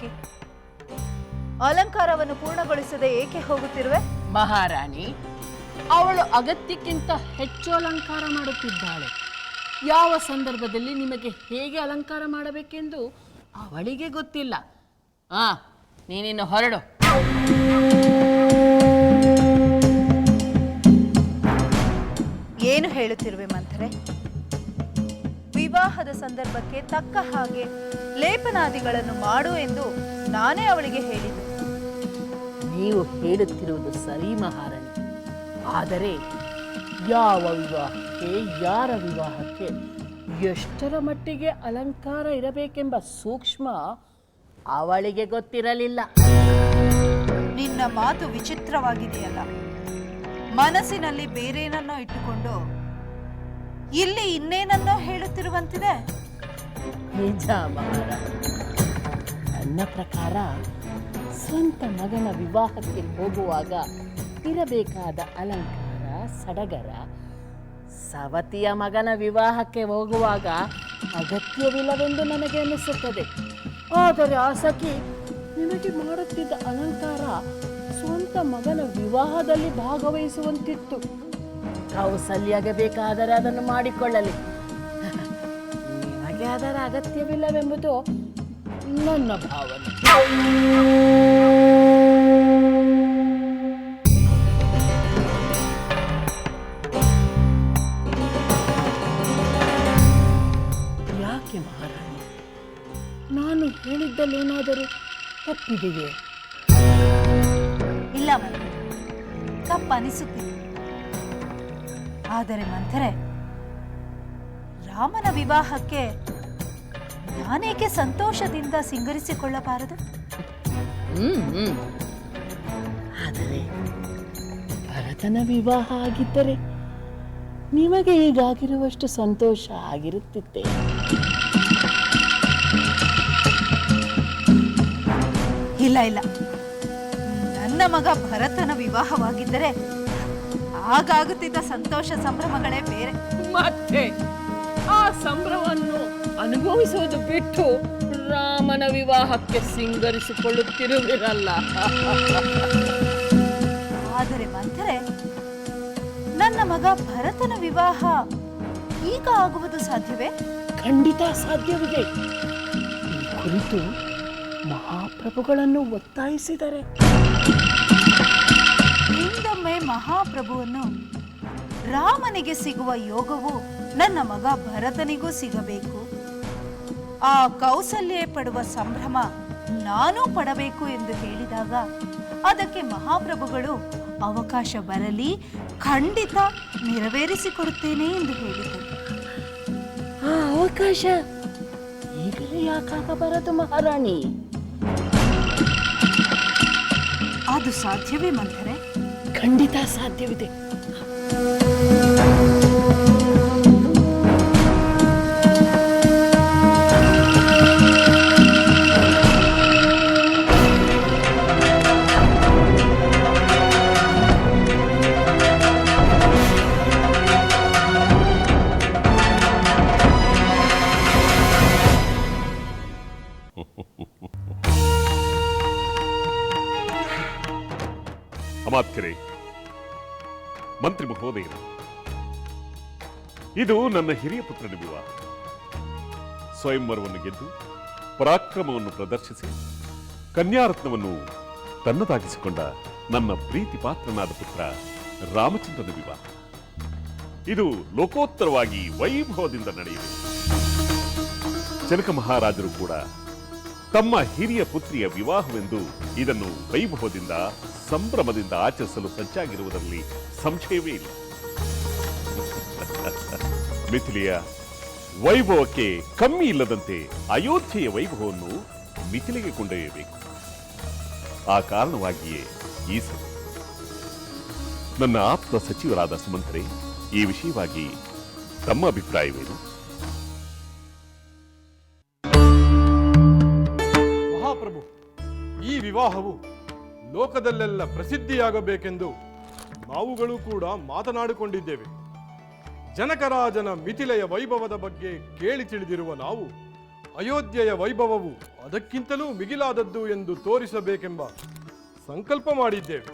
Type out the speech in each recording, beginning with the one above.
ಹೋಗಿ ಅಲಂಕಾರವನ್ನು ಪೂರ್ಣಗೊಳಿಸದೆ ಏಕೆ ಹೋಗುತ್ತಿರುವೆ? ಮಹಾರಾಣಿ, ಅವಳು ಅಗತ್ಯಕ್ಕಿಂತ ಹೆಚ್ಚು ಅಲಂಕಾರ ಮಾಡುತ್ತಿದ್ದಾಳೆ. ಯಾವ ಸಂದರ್ಭದಲ್ಲಿ ನಿಮಗೆ ಹೇಗೆ ಅಲಂಕಾರ ಮಾಡಬೇಕೆಂದು ಅವಳಿಗೆ ಗೊತ್ತಿಲ್ಲ. ನೀನಿನ್ನು ಹೊರಡು. ಏನು ಹೇಳುತ್ತಿರುವೆ ಮಂಥರೆ? ವಿವಾಹದ ಸಂದರ್ಭಕ್ಕೆ ತಕ್ಕ ಹಾಗೆ ಲೇಪನಾದಿಗಳನ್ನು ಮಾಡು ಎಂದು ನಾನೇ ಅವಳಿಗೆ ಹೇಳಿದೆ. ನೀವು ಹೇಳುತ್ತಿರುವುದು ಸರಿ ಮಹಾರಾಣಿ. ಆದರೆ ಯಾವ ವಿವಾಹಕ್ಕೆ, ಯಾರ ವಿವಾಹಕ್ಕೆ ಎಷ್ಟರ ಮಟ್ಟಿಗೆ ಅಲಂಕಾರ ಇರಬೇಕೆಂಬ ಸೂಕ್ಷ್ಮ ಅವಳಿಗೆ ಗೊತ್ತಿರಲಿಲ್ಲ. ನಿನ್ನ ಮಾತು ವಿಚಿತ್ರವಾಗಿದೆಯಲ್ಲ. ಮನಸ್ಸಿನಲ್ಲಿ ಬೇರೇನನ್ನೋ ಇಟ್ಟುಕೊಂಡು ಇಲ್ಲಿ ಇನ್ನೇನನ್ನೋ ಹೇಳುತ್ತಿರುವಂತಿದೆ. ನಿಜ ಮಹಾರಾಣಿ. ನನ್ನ ಪ್ರಕಾರ ಸ್ವಂತ ಮಗನ ವಿವಾಹಕ್ಕೆ ಹೋಗುವಾಗ ಇರಬೇಕಾದ ಅಲಂಕಾರ, ಸಡಗರ ಸವತಿಯ ಮಗನ ವಿವಾಹಕ್ಕೆ ಹೋಗುವಾಗ ಅಗತ್ಯವಿಲ್ಲವೆಂದು ನನಗೆ ಅನಿಸುತ್ತದೆ. ಆದರೆ ಆ ಸಖಿ ನಿಮಗೆ ಮಾಡುತ್ತಿದ್ದ ಅಲಂಕಾರ ಸ್ವಂತ ಮಗನ ವಿವಾಹದಲ್ಲಿ ಭಾಗವಹಿಸುವಂತಿತ್ತು. ಕೌಸಲ್ಯಗೆ ಬೇಕಾದರೆ ಅದನ್ನು ಮಾಡಿಕೊಳ್ಳಲಿ, ನಿಮಗೆ ಅದರ ಅಗತ್ಯವಿಲ್ಲವೆಂಬುದು ನನ್ನ ಭಾವನೆ. ಯಾಕೆ ಮಹಾರಾಣಿ, ನಾನು ಹೇಳಿದ್ದಲ್ಲೇನಾದರೂ ತಪ್ಪಿದೆಯೇ? ಇಲ್ಲ ಮಂಥರೆ, ತಪ್ಪನಿಸುತ್ತಿದೆ. ಆದರೆ ಮಂಥರೆ, ರಾಮನ ವಿವಾಹಕ್ಕೆ ನಾನೇಕೆ ಸಂತೋಷದಿಂದ ಸಿಂಗರಿಸಿಕೊಳ್ಳಬಾರದು? ಆದರೆ ಭರತನ ವಿವಾಹ ಆಗಿದ್ದರೆ ನಿಮಗೆ ಈಗಾಗಿರುವಷ್ಟು ಸಂತೋಷ ಆಗಿರುತ್ತಿತ್ತೆ. ಇಲ್ಲ ಇಲ್ಲ, ನನ್ನ ಮಗ ಭರತನ ವಿವಾಹವಾಗಿದ್ದರೆ ಆಗಾಗುತ್ತಿದ್ದ ಸಂತೋಷ ಸಂಭ್ರಮಗಳೇ ಬೇರೆ. ಮತ್ತೆ ಆ ಸಂಭ್ರಮವನ್ನು ಅನುಭವಿಸುವುದು ಬಿಟ್ಟು ರಾಮನ ವಿವಾಹಕ್ಕೆ ಸಿಂಗರಿಸಿಕೊಳ್ಳುತ್ತಿರುವಿರಲ್ಲ. ಆದರೆ ಮಂಥರೆ, ನನ್ನ ಮಗ ಭರತನ ವಿವಾಹ ಈಗ ಆಗುವುದು ಸಾಧ್ಯವೇ? ಖಂಡಿತ ಸಾಧ್ಯವಿದೆ. ಈ ಕುರಿತು ಮಹಾಪ್ರಭುಗಳನ್ನು ಒತ್ತಾಯಿಸಿದರೆ ಹಿಂದೊಮ್ಮೆ ಮಹಾಪ್ರಭುವನ್ನು ರಾಮನಿಗೆ ಸಿಗುವ ಯೋಗವು ನನ್ನ ಮಗ ಭರತನಿಗೂ ಸಿಗಬೇಕು, ಆ ಕೌಸಲ್ಯ ಪಡುವ ಸಂಭ್ರಮ ನಾನೂ ಪಡಬೇಕು ಎಂದು ಹೇಳಿದಾಗ ಅದಕ್ಕೆ ಮಹಾಪ್ರಭುಗಳು ಅವಕಾಶ ಬರಲಿ, ಖಂಡಿತ ನೆರವೇರಿಸಿಕೊಡುತ್ತೇನೆ ಎಂದು ಹೇಳಿದರು. ಆ ಅವಕಾಶ ಈಗಲೇ ಯಾಕಾಗಬಾರದು ಮಹಾರಾಣಿ? ಅದು ಸಾಧ್ಯವೇ ಮಂಥರೆ? ಖಂಡಿತ ಸಾಧ್ಯವಿದೆ. ಅಮಾತ್ಯರೇ, ಮಂತ್ರಿ ಮಹೋದಯರು, ಇದು ನನ್ನ ಹಿರಿಯ ಪುತ್ರನ ವಿವಾಹ. ಸ್ವಯಂವರವನ್ನು ಗೆದ್ದು ಪರಾಕ್ರಮವನ್ನು ಪ್ರದರ್ಶಿಸಿ ಕನ್ಯಾರತ್ನವನ್ನು ತನ್ನದಾಗಿಸಿಕೊಂಡ ನನ್ನ ಪ್ರೀತಿ ಪಾತ್ರನಾದ ಪುತ್ರ ರಾಮಚಂದ್ರನ ವಿವಾಹ. ಇದು ಲೋಕೋತ್ತರವಾಗಿ ವೈಭವದಿಂದ ನಡೆಯಿತು. ಜನಕ ಮಹಾರಾಜರು ಕೂಡ ತಮ್ಮ ಹಿರಿಯ ಪುತ್ರಿಯ ವಿವಾಹವೆಂದು ಇದನ್ನು ವೈಭವದಿಂದ, ಸಂಭ್ರಮದಿಂದ ಆಚರಿಸಲು ಸಜ್ಜಾಗಿರುವುದರಲ್ಲಿ ಸಂಶಯವೇ ಇಲ್ಲ. ಮಿಥಿಲೆಯ ವೈಭವಕ್ಕೆ ಕಮ್ಮಿ ಇಲ್ಲದಂತೆ ಅಯೋಧ್ಯೆಯ ವೈಭವವನ್ನು ಮಿಥಿಲೆಗೆ ಕೊಂಡೊಯ್ಯಬೇಕು. ಆ ಕಾರಣವಾಗಿಯೇ ಈ ಸಭೆ. ನನ್ನ ಆಪ್ತ ಸಚಿವರಾದ ಸುಮಂತ್ರೆ, ಈ ವಿಷಯವಾಗಿ ತಮ್ಮ ಅಭಿಪ್ರಾಯವೇನು? ಮಹಾಪ್ರಭು, ಈ ವಿವಾಹವು ಲೋಕದಲ್ಲೆಲ್ಲ ಪ್ರಸಿದ್ಧಿಯಾಗಬೇಕೆಂದು ನಾವುಗಳು ಕೂಡ ಮಾತನಾಡಿಕೊಂಡಿದ್ದೇವೆ. ಜನಕರಾಜನ ಮಿಥಿಲೆಯ ವೈಭವದ ಬಗ್ಗೆ ಕೇಳಿ ತಿಳಿದಿರುವ ನಾವು ಅಯೋಧ್ಯೆಯ ವೈಭವವು ಅದಕ್ಕಿಂತಲೂ ಮಿಗಿಲಾದದ್ದು ಎಂದು ತೋರಿಸಬೇಕೆಂಬ ಸಂಕಲ್ಪ ಮಾಡಿದ್ದೇವೆ.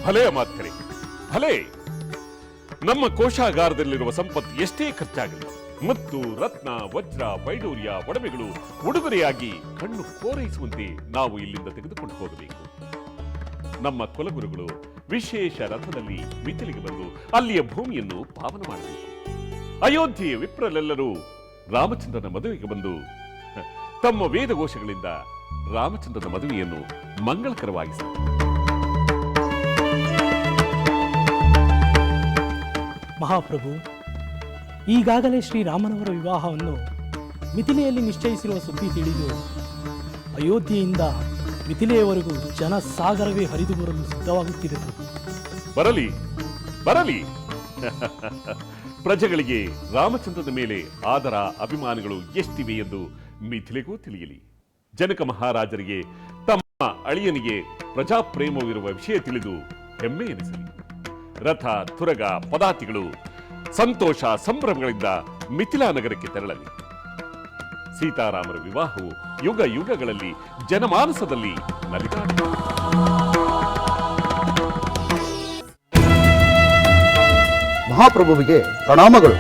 ಭಲೆ ಮಾತ್ರೆ ಭಲೆ. ನಮ್ಮ ಕೋಶಾಗಾರದಲ್ಲಿರುವ ಸಂಪತ್ತು ಎಷ್ಟೇ ಖರ್ಚಾಗಲಿ, ಮತ್ತು ರತ್ನ, ವಜ್ರ, ವೈಡೂರ್ಯ, ಒಡವೆಗಳು ಉಡುಗೊರೆಯಾಗಿ ಕಣ್ಣು ಕೋರೈಸುವಂತೆ ನಾವು ಇಲ್ಲಿಂದ ತೆಗೆದುಕೊಂಡು ಹೋಗಬೇಕು. ನಮ್ಮ ಕುಲಗುರುಗಳು ವಿಶೇಷ ರಥದಲ್ಲಿ ಮಿಥಿಲಿಗೆ ಬಂದು ಅಲ್ಲಿಯ ಭೂಮಿಯನ್ನು ಪಾವನ ಮಾಡಬೇಕು. ಅಯೋಧ್ಯೆಯ ವಿಪ್ರರೆಲ್ಲರೂ ರಾಮಚಂದ್ರನ ಮದುವೆಗೆ ಬಂದು ತಮ್ಮ ವೇದಘೋಷಗಳಿಂದ ರಾಮಚಂದ್ರನ ಮದುವೆಯನ್ನು ಮಂಗಳಕರವಾಗಿಸಬೇಕು. ಮಹಾಪ್ರಭು, ಈಗಾಗಲೇ ಶ್ರೀರಾಮನವರ ವಿವಾಹವನ್ನು ಮಿಥಿಲೆಯಲ್ಲಿ ನಿಶ್ಚಯಿಸಿರುವ ಸುದ್ದಿ ತಿಳಿದು ಅಯೋಧ್ಯೆಯಿಂದ ಮಿಥಿಲೆಯವರೆಗೂ ಜನಸಾಗರವೇ ಹರಿದು ಬರಲು ಸಿದ್ಧವಾಗುತ್ತಿದೆ ಪ್ರಭು. ಬರಲಿ ಬರಲಿ. ಪ್ರಜೆಗಳಿಗೆ ರಾಮಚಂದ್ರನ ಮೇಲೆ ಆದರ ಅಭಿಮಾನಗಳು ಎಷ್ಟಿವೆ ಎಂದು ಮಿಥಿಲೆಗೂ ತಿಳಿಯಲಿ. ಜನಕ ಮಹಾರಾಜರಿಗೆ ತಮ್ಮ ಅಳಿಯನಿಗೆ ಪ್ರಜಾಪ್ರೇಮವಿರುವ ವಿಷಯ ತಿಳಿದು ಹೆಮ್ಮೆ ಎನಿಸಲಿ. ರಥ, ತುರಗ, ಪದಾತಿಗಳು ಸಂತೋಷ ಸಂಭ್ರಮಗಳಿಂದ ಮಿಥಿಲಾ ನಗರಕ್ಕೆ ತೆರಳಲಿ. ಸೀತಾರಾಮರ ವಿವಾಹವು ಯುಗ ಯುಗಗಳಲ್ಲಿ ಜನಮಾನಸದಲ್ಲಿ ನಲಿದಾಡಲಿ. ಮಹಾಪ್ರಭುವಿಗೆ ಪ್ರಣಾಮಗಳು.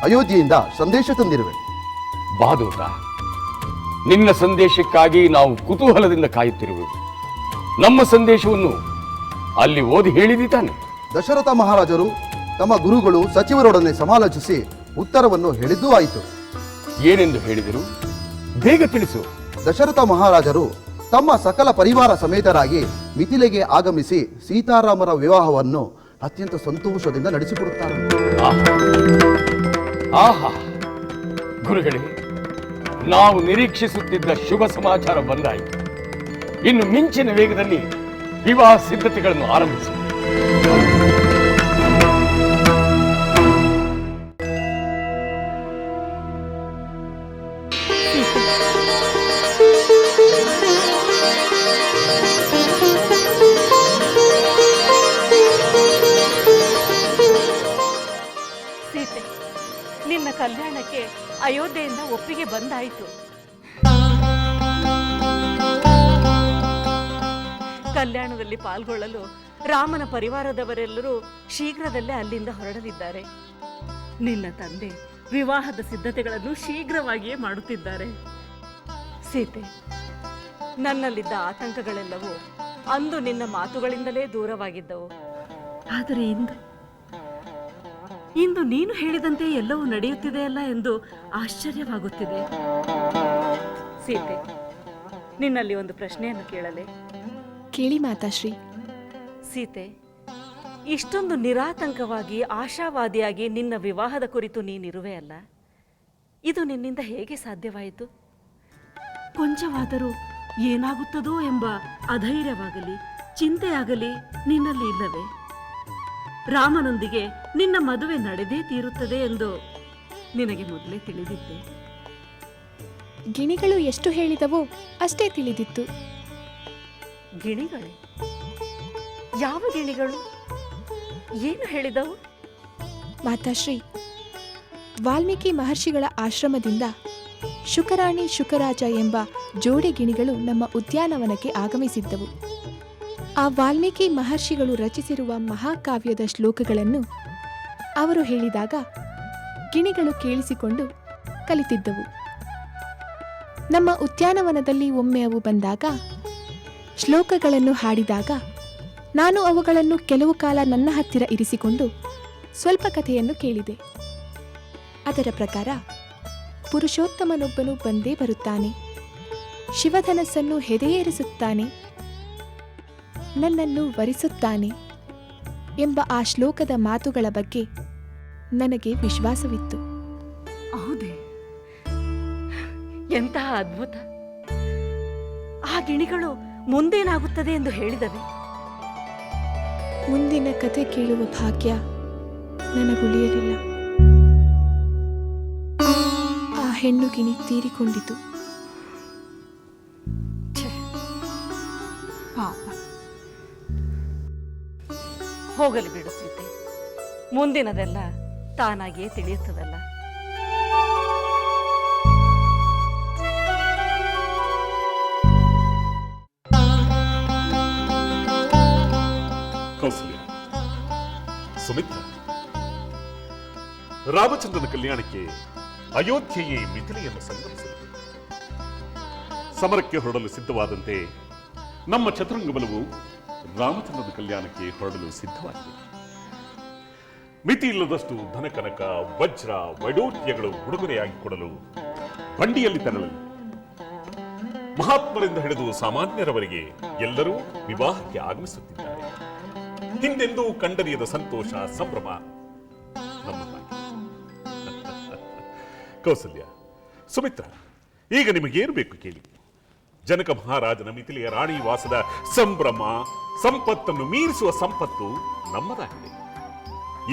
ಅಯೋಧ್ಯೆಯಿಂದ ಸಂದೇಶ ತಂದಿರುವೆ. ಬಾದೂತ, ನಿನ್ನ ಸಂದೇಶಕ್ಕಾಗಿ ನಾವು ಕುತೂಹಲದಿಂದ ಕಾಯುತ್ತಿರುವೆವು. ನಮ್ಮ ಸಂದೇಶವನ್ನು ಅಲ್ಲಿ ಓದಿ ಹೇಳಿದಿತಾನೆ? ದಶರಥ ಮಹಾರಾಜರು ತಮ್ಮ ಗುರುಗಳು ಸಚಿವರೊಡನೆ ಸಮಾಲೋಚಿಸಿ ಉತ್ತರವನ್ನು ಹೇಳಿದ್ದೂ ಆಯಿತು. ಏನೆಂದು ಹೇಳಿದರು? ಬೇಗ ತಿಳಿಸು. ದಶರಥ ಮಹಾರಾಜರು ತಮ್ಮ ಸಕಲ ಪರಿವಾರ ಸಮೇತರಾಗಿ ಮಿಥಿಲೆಗೆ ಆಗಮಿಸಿ ಸೀತಾರಾಮರ ವಿವಾಹವನ್ನು ಅತ್ಯಂತ ಸಂತೋಷದಿಂದ ನಡೆಸಿಕೊಡುತ್ತಾರೆ. ಆಹಾ, ಗುರುಗಳೇ, ನಾವು ನಿರೀಕ್ಷಿಸುತ್ತಿದ್ದ ಶುಭ ಸಮಾಚಾರ ಬಂದಾಯಿತು. ಇನ್ನು ಮಿಂಚಿನ ವೇಗದಲ್ಲಿ ವಿವಾಹ ಸಿದ್ಧತೆಗಳನ್ನು ಆರಂಭಿಸಿ. ಸೀತೆ, ನಿನ್ನ ಕಲ್ಯಾಣಕ್ಕೆ ಅಯೋಧ್ಯೆಯಿಂದ ಒಪ್ಪಿಗೆ ಬಂದಾಯಿತು. ಕಲ್ಯಾಣದಲ್ಲಿ ಪಾಲ್ಗೊಳ್ಳಲು ರಾಮನ ಪರಿವಾರದವರೆಲ್ಲರೂ ಶೀಘ್ರದಲ್ಲೇ ಅಲ್ಲಿಂದ ಹೊರಡಲಿದ್ದಾರೆ. ನಿನ್ನ ತಂದೆ ವಿವಾಹದ ಸಿದ್ಧತೆಗಳನ್ನು ಶೀಘ್ರವಾಗಿಯೇ ಮಾಡುತ್ತಿದ್ದಾರೆ. ಸೀತೆ, ನನ್ನಲ್ಲಿದ್ದ ಆತಂಕಗಳೆಲ್ಲವೂ ಅಂದು ನಿನ್ನ ಮಾತುಗಳಿಂದಲೇ ದೂರವಾಗಿದ್ದವು. ಆದರೆ ಇಂದು ನೀನು ಹೇಳಿದಂತೆ ಎಲ್ಲವೂ ನಡೆಯುತ್ತಿದೆಯಲ್ಲ ಎಂದು ಆಶ್ಚರ್ಯವಾಗುತ್ತಿದೆ. ಸೀತೆ, ನಿನ್ನಲ್ಲಿ ಒಂದು ಪ್ರಶ್ನೆಯನ್ನು ಕೇಳಲೆ? ಕೇಳಿ ಮಾತಾಶ್ರೀ. ಸೀತೆ, ಇಷ್ಟೊಂದು ನಿರಾತಂಕವಾಗಿ ಆಶಾವಾದಿಯಾಗಿ ನಿನ್ನ ವಿವಾಹದ ಕುರಿತು ನೀನಿರುವೆ ಅಲ್ಲ, ಇದು ನಿನ್ನಿಂದ ಹೇಗೆ ಸಾಧ್ಯವಾಯಿತು? ಕೊಂಚವಾದರೂ ಏನಾಗುತ್ತದೋ ಎಂಬ ಅಧೈರ್ಯವಾಗಲಿ ಚಿಂತೆಯಾಗಲಿ ನಿನ್ನಲ್ಲಿ ಇಲ್ಲವೇ? ರಾಮನೊಂದಿಗೆ ನಿನ್ನ ಮದುವೆ ನಡೆದೇ ತೀರುತ್ತದೆ ಎಂದು ನಿನಗೆ ಮೊದಲೇ ತಿಳಿದಿದ್ದೆ. ಗಿಣಿಗಳು ಎಷ್ಟು ಹೇಳಿದವೋ ಅಷ್ಟೇ ತಿಳಿದಿತ್ತು. ಗಿಣಿಗಳೇ? ಯಾವ ಗಿಣಿಗಳು? ಏನು ಹೇಳಿದವು? ಮಾತಾಶ್ರೀ, ವಾಲ್ಮೀಕಿ ಮಹರ್ಷಿಗಳ ಆಶ್ರಮದಿಂದ ಶುಕರಾಣಿ ಶುಕರಾಜ ಎಂಬ ಜೋಡಿ ಗಿಣಿಗಳು ನಮ್ಮ ಉದ್ಯಾನವನಕ್ಕೆ ಆಗಮಿಸಿದ್ದವು. ಆ ವಾಲ್ಮೀಕಿ ಮಹರ್ಷಿಗಳು ರಚಿಸಿರುವ ಮಹಾಕಾವ್ಯದ ಶ್ಲೋಕಗಳನ್ನು ಅವರು ಹೇಳಿದಾಗ ಗಿಣಿಗಳು ಕೇಳಿಸಿಕೊಂಡು ಕಲಿತಿದ್ದವು. ನಮ್ಮ ಉದ್ಯಾನವನದಲ್ಲಿ ಒಮ್ಮೆ ಅವು ಬಂದಾಗ ಶ್ಲೋಕಗಳನ್ನು ಹಾಡಿದಾಗ ನಾನು ಅವುಗಳನ್ನು ಕೆಲವು ಕಾಲ ನನ್ನ ಹತ್ತಿರ ಇರಿಸಿಕೊಂಡು ಸ್ವಲ್ಪ ಕಥೆಯನ್ನು ಕೇಳಿದೆ. ಅದರ ಪ್ರಕಾರ ಪುರುಷೋತ್ತಮನೊಬ್ಬನು ಬಂದೇ ಬರುತ್ತಾನೆ, ಶಿವಧನಸ್ಸನ್ನು ಹೆದೆಯೇರಿಸುತ್ತಾನೆ, ನನ್ನನ್ನು ವರಿಸುತ್ತಾನೆ ಎಂಬ ಆ ಶ್ಲೋಕದ ಮಾತುಗಳ ಬಗ್ಗೆ ನನಗೆ ವಿಶ್ವಾಸವಿತ್ತು. ಹೌದೇ? ಎಂತಹ ಅದ್ಭುತ! ಆ ಗಿಣಿಗಳು ಮುಂದೇನಾಗುತ್ತದೆ ಎಂದು ಹೇಳಿದವೆ? ಮುಂದಿನ ಕಥೆ ಕೇಳುವ ಭಾಗ್ಯ ನನಗುಳಿಯಲಿಲ್ಲ. ಆ ಹೆಣ್ಣು ಗಿಣಿ ತೀರಿಕೊಂಡಿತು. ಪಾಪ. ಹೋಗಲಿ ಬಿಡು ಸೀತೆ, ಮುಂದಿನದೆಲ್ಲ ತಾನಾಗಿಯೇ ತಿಳಿಯುತ್ತದಲ್ಲ. ಕೌಸಲ್ಯ, ಸುಮಿತ್ರ, ರಾಮಚಂದ್ರನ ಕಲ್ಯಾಣಕ್ಕೆ ಅಯೋಧ್ಯೆಯೇ ಮಿಥಿಲೆಯನ್ನು ಸಂಗಮಿಸಲಿದೆ. ಸಮರಕ್ಕೆ ಹೊರಡಲು ಸಿದ್ಧವಾದಂತೆ ನಮ್ಮ ಚತುರಂಗ ಬಲವು ರಾಮಚಂದ್ರನ ಕಲ್ಯಾಣಕ್ಕೆ ಹೊರಡಲು ಸಿದ್ಧವಾಗಿದೆ. ಮಿತಿ ಇಲ್ಲದಷ್ಟು ಧನಕನಕ, ವಜ್ರ, ವೈಡೂರ್ಯಗಳು ಉಡುಗೊರೆಯಾಗಿ ಕೊಡಲು ಬಂಡಿಯಲ್ಲಿ ತರಲು ಮಹಾತ್ಮರಿಂದ ಹಿಡಿದು ಸಾಮಾನ್ಯರವರೆಗೆ ಎಲ್ಲರೂ ವಿವಾಹಕ್ಕೆ ಆಗಮಿಸುತ್ತಿದ್ದಾರೆ. ಹಿಂದೆಂದೂ ಕಂಡರಿಯದ ಸಂತೋಷ, ಸಂಭ್ರಮ ನಮ್ಮದಾಗಿದೆ. ಕೌಸಲ್ಯ, ಸುಮಿತ್ರ, ಈಗ ನಿಮಗೇನು ಬೇಕು ಕೇಳಿ. ಜನಕ ಮಹಾರಾಜನ ಮಿಥಿಲೆಯ ರಾಣಿ ವಾಸದ ಸಂಭ್ರಮ, ಸಂಪತ್ತನ್ನು ಮೀರಿಸುವ ಸಂಪತ್ತು ನಮ್ಮದಾಗಿದೆ.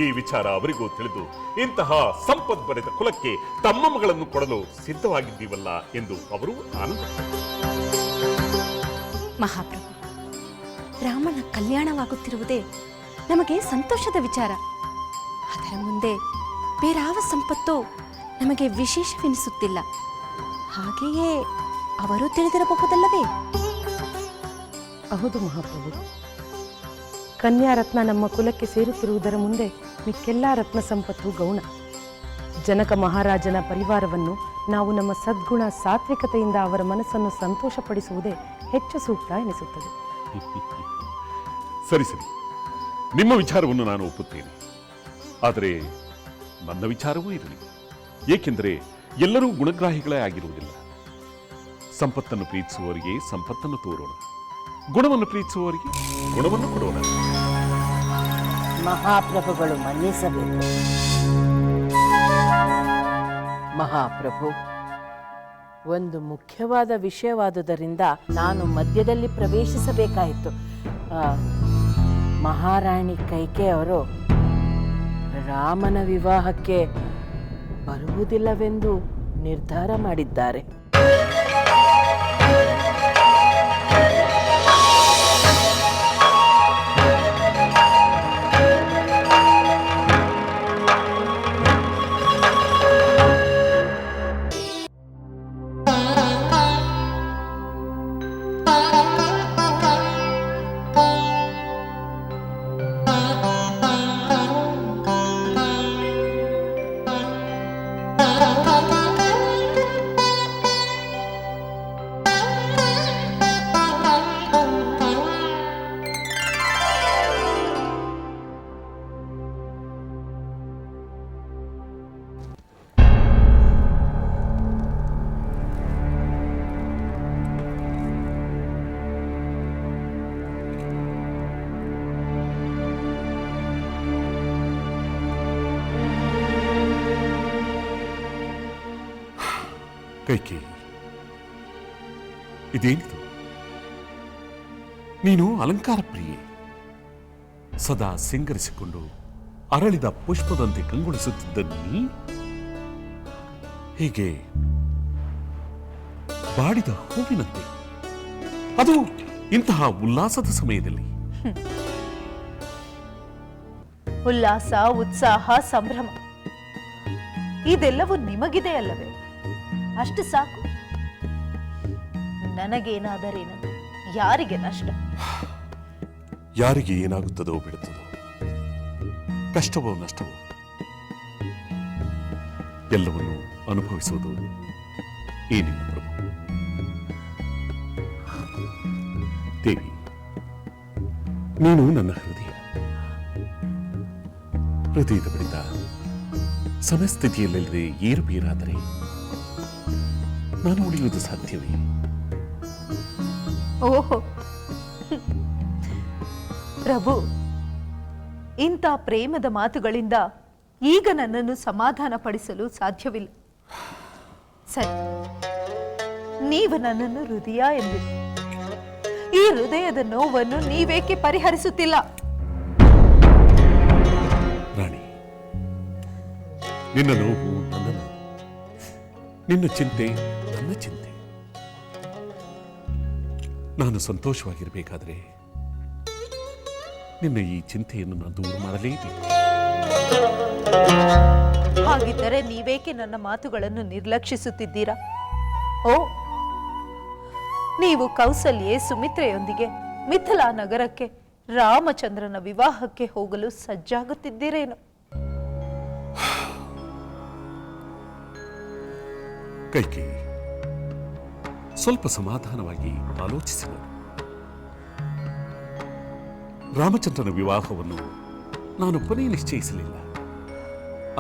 ಈ ವಿಚಾರ ಅವರಿಗೂ ತಿಳಿದು ಇಂತಹ ಸಂಪದ್ಭರಿತ ಕುಲಕ್ಕೆ ತಮ್ಮ ಮಗಳನ್ನು ಕೊಡಲು ಸಿದ್ಧವಾಗಿದ್ದೀವಲ್ಲ ಎಂದು ಅವರು ಆನಂದ. ಮಹಾಪ್ರಭು, ರಾಮನ ಕಲ್ಯಾಣವಾಗುತ್ತಿರುವುದೇ ನಮಗೆ ಸಂತೋಷದ ವಿಚಾರ. ಅದರ ಮುಂದೆ ಬೇರಾವ ಸಂಪತ್ತು ನಮಗೆ ವಿಶೇಷವೆನಿಸುತ್ತಿಲ್ಲ. ಹಾಗೆಯೇ ಅವರು ತಿಳಿದಿರಬಹುದಲ್ಲವೇ? ಹೌದು ಮಹಾಪ್ರಭು, ಕನ್ಯಾರತ್ನ ನಮ್ಮ ಕುಲಕ್ಕೆ ಸೇರುತ್ತಿರುವುದರ ಮುಂದೆ ಮಿಕ್ಕೆಲ್ಲ ರತ್ನ ಸಂಪತ್ತು ಗೌಣ. ಜನಕ ಮಹಾರಾಜನ ಪರಿವಾರವನ್ನು ನಾವು ನಮ್ಮ ಸದ್ಗುಣ ಸಾತ್ವಿಕತೆಯಿಂದ ಅವರ ಮನಸ್ಸನ್ನು ಸಂತೋಷಪಡಿಸುವುದೇ ಹೆಚ್ಚು ಸೂಕ್ತ ಎನಿಸುತ್ತದೆ. ಸರಿ ಸರಿ, ನಿಮ್ಮ ವಿಚಾರವನ್ನು ನಾನು ಒಪ್ಪುತ್ತೇನೆ. ಆದರೆ ನನ್ನ ವಿಚಾರವೂ ಇರಲಿ. ಏಕೆಂದರೆ ಎಲ್ಲರೂ ಗುಣಗ್ರಾಹಿಗಳೇ ಆಗಿರುವುದಿಲ್ಲ. ಸಂಪತ್ತನ್ನು ಪ್ರೀತಿಸುವವರಿಗೆ ಸಂಪತ್ತನ್ನು ತೋರೋಣ, ಗುಣವನ್ನು ಪ್ರೀತಿಸುವವರಿಗೆ ಗುಣವನ್ನು ಕೊಡೋಣ. ಮಹಾಪ್ರಭುಗಳು ಮನ್ನಿಸಬೇಕು. ಮಹಾಪ್ರಭು, ಒಂದು ಮುಖ್ಯವಾದ ವಿಷಯವಾದುದರಿಂದ ನಾನು ಮಧ್ಯದಲ್ಲಿ ಪ್ರವೇಶಿಸಬೇಕಾಯಿತು. ಮಹಾರಾಣಿ ಕೈಕೆ ಅವರು ರಾಮನ ವಿವಾಹಕ್ಕೆ ಬರುವುದಿಲ್ಲವೆಂದು ನಿರ್ಧಾರ ಮಾಡಿದ್ದಾರೆ. ಕೈಕೇಯಿ, ಇದೇನಿದು? ನೀನು ಅಲಂಕಾರ ಪ್ರಿಯೆ. ಸದಾ ಸಿಂಗರಿಸಿಕೊಂಡು ಅರಳಿದ ಪುಷ್ಪದಂತೆ ಕಂಗೊಳಿಸುತ್ತಿದ್ದ ನೀ ಹೀಗೆ ಬಾಡಿದ ಹೂವಿನಂತೆ, ಅದು ಇಂತಹ ಉಲ್ಲಾಸದ ಸಮಯದಲ್ಲಿ. ಉಲ್ಲಾಸ, ಉತ್ಸಾಹ, ಸಂಭ್ರಮ ಇದೆಲ್ಲವೂ ನಿಮಗಿದೆ ಅಲ್ಲವೇ? ಅಷ್ಟು ಸಾಕು. ನನಗೇನಾದರೇನು, ಯಾರಿಗೆ ನಷ್ಟ? ಯಾರಿಗೆ ಏನಾಗುತ್ತದೋ ಬಿಡುತ್ತದೋ, ಕಷ್ಟವೋ ನಷ್ಟವೋ, ಎಲ್ಲವನ್ನು ಅನುಭವಿಸುವುದು ಏನಿಲ್ಲ ಪ್ರಭು. ದೇವಿ, ನೀನು ನನ್ನ ಹೃದಯದ ಬಡಿತ ಸಮಸ್ಥಿತಿಯಲ್ಲಿಲ್ಲದೆ ಏರುಬೀರಾದರೆ ನಾನು ಉಳಿಯುವುದು ಸಾಧ್ಯವೇ? ಓಹೋ ಪ್ರಭು, ಇಂಥ ಪ್ರೇಮದ ಮಾತುಗಳಿಂದ ಈಗ ನನ್ನನ್ನು ಸಮಾಧಾನ ಪಡಿಸಲು ಸಾಧ್ಯವಿಲ್ಲ. ಸರಿ, ನೀವು ನನ್ನನ್ನು ಹೃದಯ ಎಂದಿರಿ. ಈ ಹೃದಯದ ನೋವನ್ನು ನೀವೇಕೆ ಪರಿಹರಿಸುತ್ತಿಲ್ಲ? ರಾಣಿ, ನಿನ್ನ ನೋವು ನನ್ನ ನೋವು, ನಿನ್ನ ಚಿಂತೆ ನನ್ನ ಚಿಂತೆ. ನಾನು ಸಂತೋಷವಾಗಿರಬೇಕಾದ್ರೆ ನಿನ್ನ ಈ ಚಿಂತೆಯನ್ನು ನಾನು ದೂರ ಮಾಡಲೇಬೇಕು. ಹಾಗಿದ್ದರೆ ನೀವೇಕೆ ನನ್ನ ಮಾತುಗಳನ್ನು ನಿರ್ಲಕ್ಷಿಸುತ್ತಿದ್ದೀರಾ? ಓ, ನೀವು ಕೌಸಲ್ಯೆ ಸುಮಿತ್ರೆಯೊಂದಿಗೆ ಮಿಥಿಲಾ ನಗರಕ್ಕೆ ರಾಮಚಂದ್ರನ ವಿವಾಹಕ್ಕೆ ಹೋಗಲು ಸಜ್ಜಾಗುತ್ತಿದ್ದೀರೇನು? ಕೈಕೇಯಿ, ಸ್ವಲ್ಪ ಸಮಾಧಾನವಾಗಿ ಆಲೋಚಿಸಿ ನೋಡು. ರಾಮಚಂದ್ರನ ವಿವಾಹವನ್ನು ನಾನೊಬ್ಬನೇ ನಿಶ್ಚಯಿಸಲಿಲ್ಲ.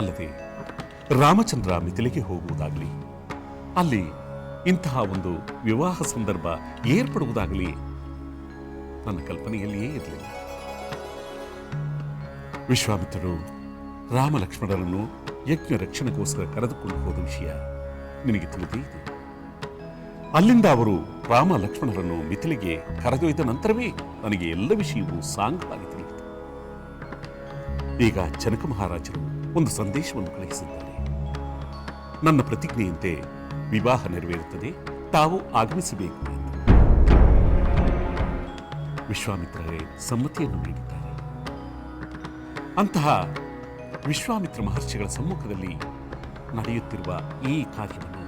ಅಲ್ಲದೆ ರಾಮಚಂದ್ರ ಮಿಥಿಲೆಗೆ ಹೋಗುವುದಾಗಲಿ, ಅಲ್ಲಿ ಇಂತಹ ಒಂದು ವಿವಾಹ ಸಂದರ್ಭ ಏರ್ಪಡುವುದಾಗಲಿ ನನ್ನ ಕಲ್ಪನೆಯಲ್ಲಿಯೇ ಇರಲಿಲ್ಲ. ವಿಶ್ವಾಮಿತ್ರರು ರಾಮ ಲಕ್ಷ್ಮಣರನ್ನು ಯಜ್ಞ ರಕ್ಷಣೆಗೋಸ್ಕರ ಕರೆದುಕೊಂಡು ಹೋದ ವಿಷಯ ನಿನಗೆ ತಿಳಿದೇ ಇದೆ. ಅಲ್ಲಿಂದ ಅವರು ರಾಮ ಲಕ್ಷ್ಮಣರನ್ನು ಮಿಥಿಲೆಗೆ ಕರೆದೊಯ್ದ ನಂತರವೇ ನನಗೆ ಎಲ್ಲ ವಿಷಯವೂ ಸಾಂಗವಾಗಿ ತಿಳಿಯಿತು. ಈಗ ಜನಕ ಮಹಾರಾಜರು ಒಂದು ಸಂದೇಶವನ್ನು ಕಳುಹಿಸಿದ್ದಾರೆ. ನನ್ನ ಪ್ರತಿಜ್ಞೆಯಂತೆ ವಿವಾಹ ನೆರವೇರುತ್ತದೆ, ತಾವು ಆಗಮಿಸಬೇಕು ಎಂದು. ವಿಶ್ವಾಮಿತ್ರರೇ ಸಮ್ಮತಿಯನ್ನು ನೀಡಿದ್ದಾರೆ. ಅಂತಹ ವಿಶ್ವಾಮಿತ್ರ ಮಹರ್ಷಿಗಳ ಸಮ್ಮುಖದಲ್ಲಿ ನಡೆಯುತ್ತಿರುವ ಈ ಕಾರ್ಯವನ್ನು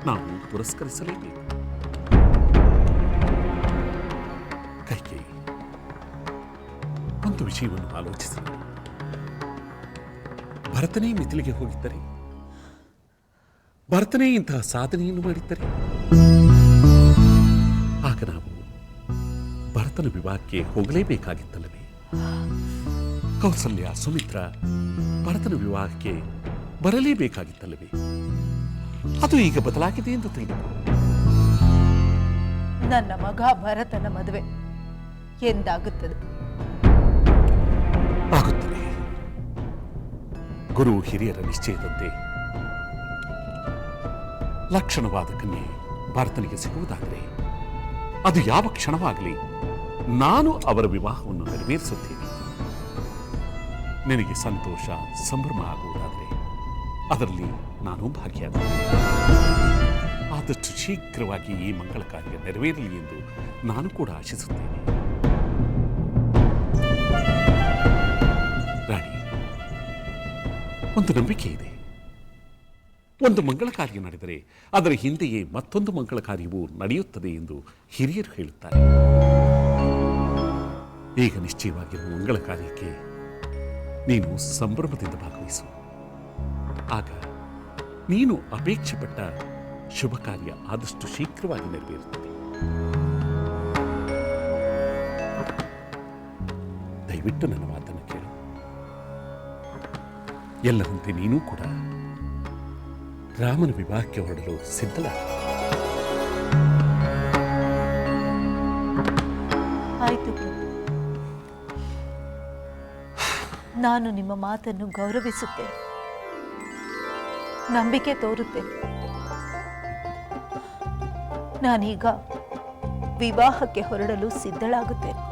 ನಾವು ಪುರಸ್ಕರಿಸಲೇಬೇಕು. ಕೈಕೇಯಿ, ಒಂದು ವಿಷಯವನ್ನು ಆಲೋಚಿಸಿ. ಭರತನೇ ಮಿಥಿಲೆಗೆ ಹೋಗಿದ್ದರೆ, ಭರತನೇ ಇಂತಹ ಸಾಧನೆಯನ್ನು ಮಾಡಿದ್ದರೆ, ಆಗ ನಾವು ಭರತನ ವಿವಾಹಕ್ಕೆ ಹೋಗಲೇಬೇಕಾಗಿತ್ತಲ್ಲವೇ? ಕೌಸಲ್ಯ, ಸುಮಿತ್ರ ಭರತನ ವಿವಾಹಕ್ಕೆ ಬರಲೇಬೇಕಾಗಿತ್ತಲ್ಲವೇ? ಅದು ಈಗ ಬದಲಾಗಿದೆ ಎಂದು ತಿಳಿದು. ನನ್ನ ಮಗ ಭರತನ ಮದುವೆ ಎಂದಾಗುತ್ತದೆ? ಆಗುತ್ತದೆ. ಗುರು ಹಿರಿಯರ ನಿಶ್ಚಯದಂತೆ ಲಕ್ಷಣವಾದ ಕನ್ಯೆ ಭರತನಿಗೆ ಸಿಗುವುದಾದರೆ ಅದು ಯಾವ ಕ್ಷಣವಾಗಲಿ ನಾನು ಅವರ ವಿವಾಹವನ್ನು ನೆರವೇರಿಸುತ್ತೇನೆ. ನಿನಗೆ ಸಂತೋಷ, ಸಂಭ್ರಮ ಆಗುವುದಾದರೆ ಅದರಲ್ಲಿ ನಾನು ಭಾಗಿಯಾಗುತ್ತೇನೆ. ಆದಷ್ಟು ಶೀಘ್ರವಾಗಿ ಈ ಮಂಗಳ ಕಾರ್ಯ ನೆರವೇರಲಿ ಎಂದು ನಾನು ಕೂಡ ಆಶಿಸುತ್ತೇನೆ. ರಾಣಿ, ಒಂದು ನಂಬಿಕೆ ಇದೆ. ಒಂದು ಮಂಗಳ ಕಾರ್ಯ ನಡೆದರೆ ಅದರ ಹಿಂದೆಯೇ ಮತ್ತೊಂದು ಮಂಗಳ ಕಾರ್ಯವೂ ನಡೆಯುತ್ತದೆ ಎಂದು ಹಿರಿಯರು ಹೇಳುತ್ತಾರೆ. ಈಗ ನಿಶ್ಚಯವಾಗಿರುವ ಮಂಗಳ ಕಾರ್ಯಕ್ಕೆ ನೀನು ಸಂಭ್ರಮದಿಂದ ಭಾಗವಹಿಸು. ಆಗ ನೀನು ಅಪೇಕ್ಷೆ ಪಟ್ಟ ಶುಭ ಕಾರ್ಯ ಆದಷ್ಟು ಶೀಘ್ರವಾಗಿ ನೆರವೇರುತ್ತದೆ. ದಯವಿಟ್ಟು ನನ್ನ ಮಾತನ್ನು ಕೇಳು. ಎಲ್ಲರಂತೆ ನೀನೂ ಕೂಡ ರಾಮನ ವಿವಾಹಕ್ಕೆ ಹೊರಡಲು ಸಿದ್ಧಳಾಗ. ಆಯಿತು, ನಾನು ನಿಮ್ಮ ಮಾತನ್ನು ಗೌರವಿಸುತ್ತೇನೆ, ನಂಬಿಕೆ ತೋರುತ್ತೇನೆ. ನಾನೀಗ ವಿವಾಹಕ್ಕೆ ಹೊರಡಲು ಸಿದ್ಧಳಾಗುತ್ತೇನೆ.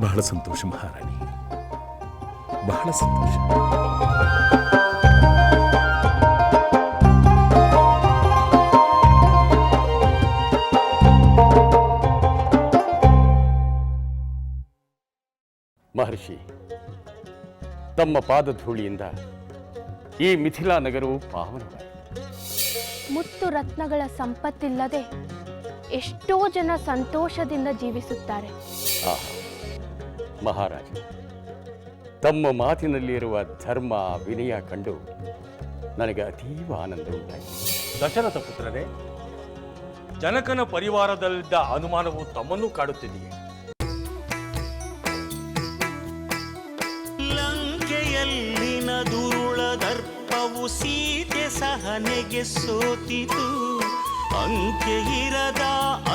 ಬಹಳ ಸಂತೋಷ ಮಹಾರಾಣಿ, ಬಹಳ ಸಂತೋಷ. ಮಹರ್ಷಿ, ತಮ್ಮ ಪಾದಧೂಳಿಯಿಂದ ಈ ಮಿಥಿಲಾ ನಗರವು ಪಾವನವಾಯಿತು. ಮುತ್ತು ರತ್ನಗಳ ಸಂಪತ್ತಿಲ್ಲದೆ ಎಷ್ಟೋ ಜನ ಸಂತೋಷದಿಂದ ಜೀವಿಸುತ್ತಾರೆ. ಮಹಾರಾಜ, ತಮ್ಮ ಮಾತಿನಲ್ಲಿರುವ ಧರ್ಮ, ವಿನಯ ಕಂಡು ನನಗೆ ಅತೀವ ಆನಂದ ಉಂಟಾಯಿತು. ದಶರಥ ಪುತ್ರರೇ, ಜನಕನ ಪರಿವಾರದಲ್ಲಿದ್ದ ಅನುಮಾನವು ತಮ್ಮನ್ನು ಕಾಡುತ್ತಿದೆಯೇ? ಲಂಕೆಯಲ್ಲಿನ ದುರುಳ ದರ್ಪವು ಸೀತೆ ಸಹನೆಗೆ ಸೋತಿತು. ಅಂಕೆ ಇರದ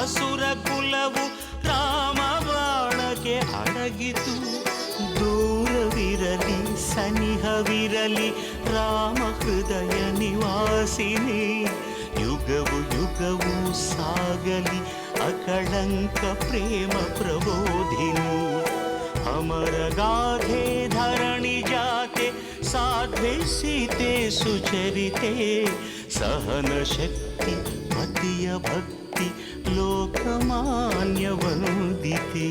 ಅಸುರ ಕುಲವು ರಾಮ ಬಾಣಕ್ಕೆ ಅಡಗಿತು. ದೂರವಿರಲಿ ಸನಿಹವಿರಲಿ ರಾಮ ಹೃದಯ ನಿವಾಸಿನಿ. ಯುಗವು ಯುಗವು ಸಾಗಲಿ ಅಕಳಂಕ ಪ್ರೇಮ ಪ್ರಬೋಧಿನಿ. ಅಮರ ಗಾಧೆ ಧರಣಿ ಜಾತೆ ಸಾಧ್ವೆ ಸೀತೆ ಸುಚರಿತೆ. ಸಹನ ಶಕ್ತಿ ಪತಿಯ ಭಕ್ತಿ ಲೋಕಮಾನ್ಯ ವಂದಿತೆ.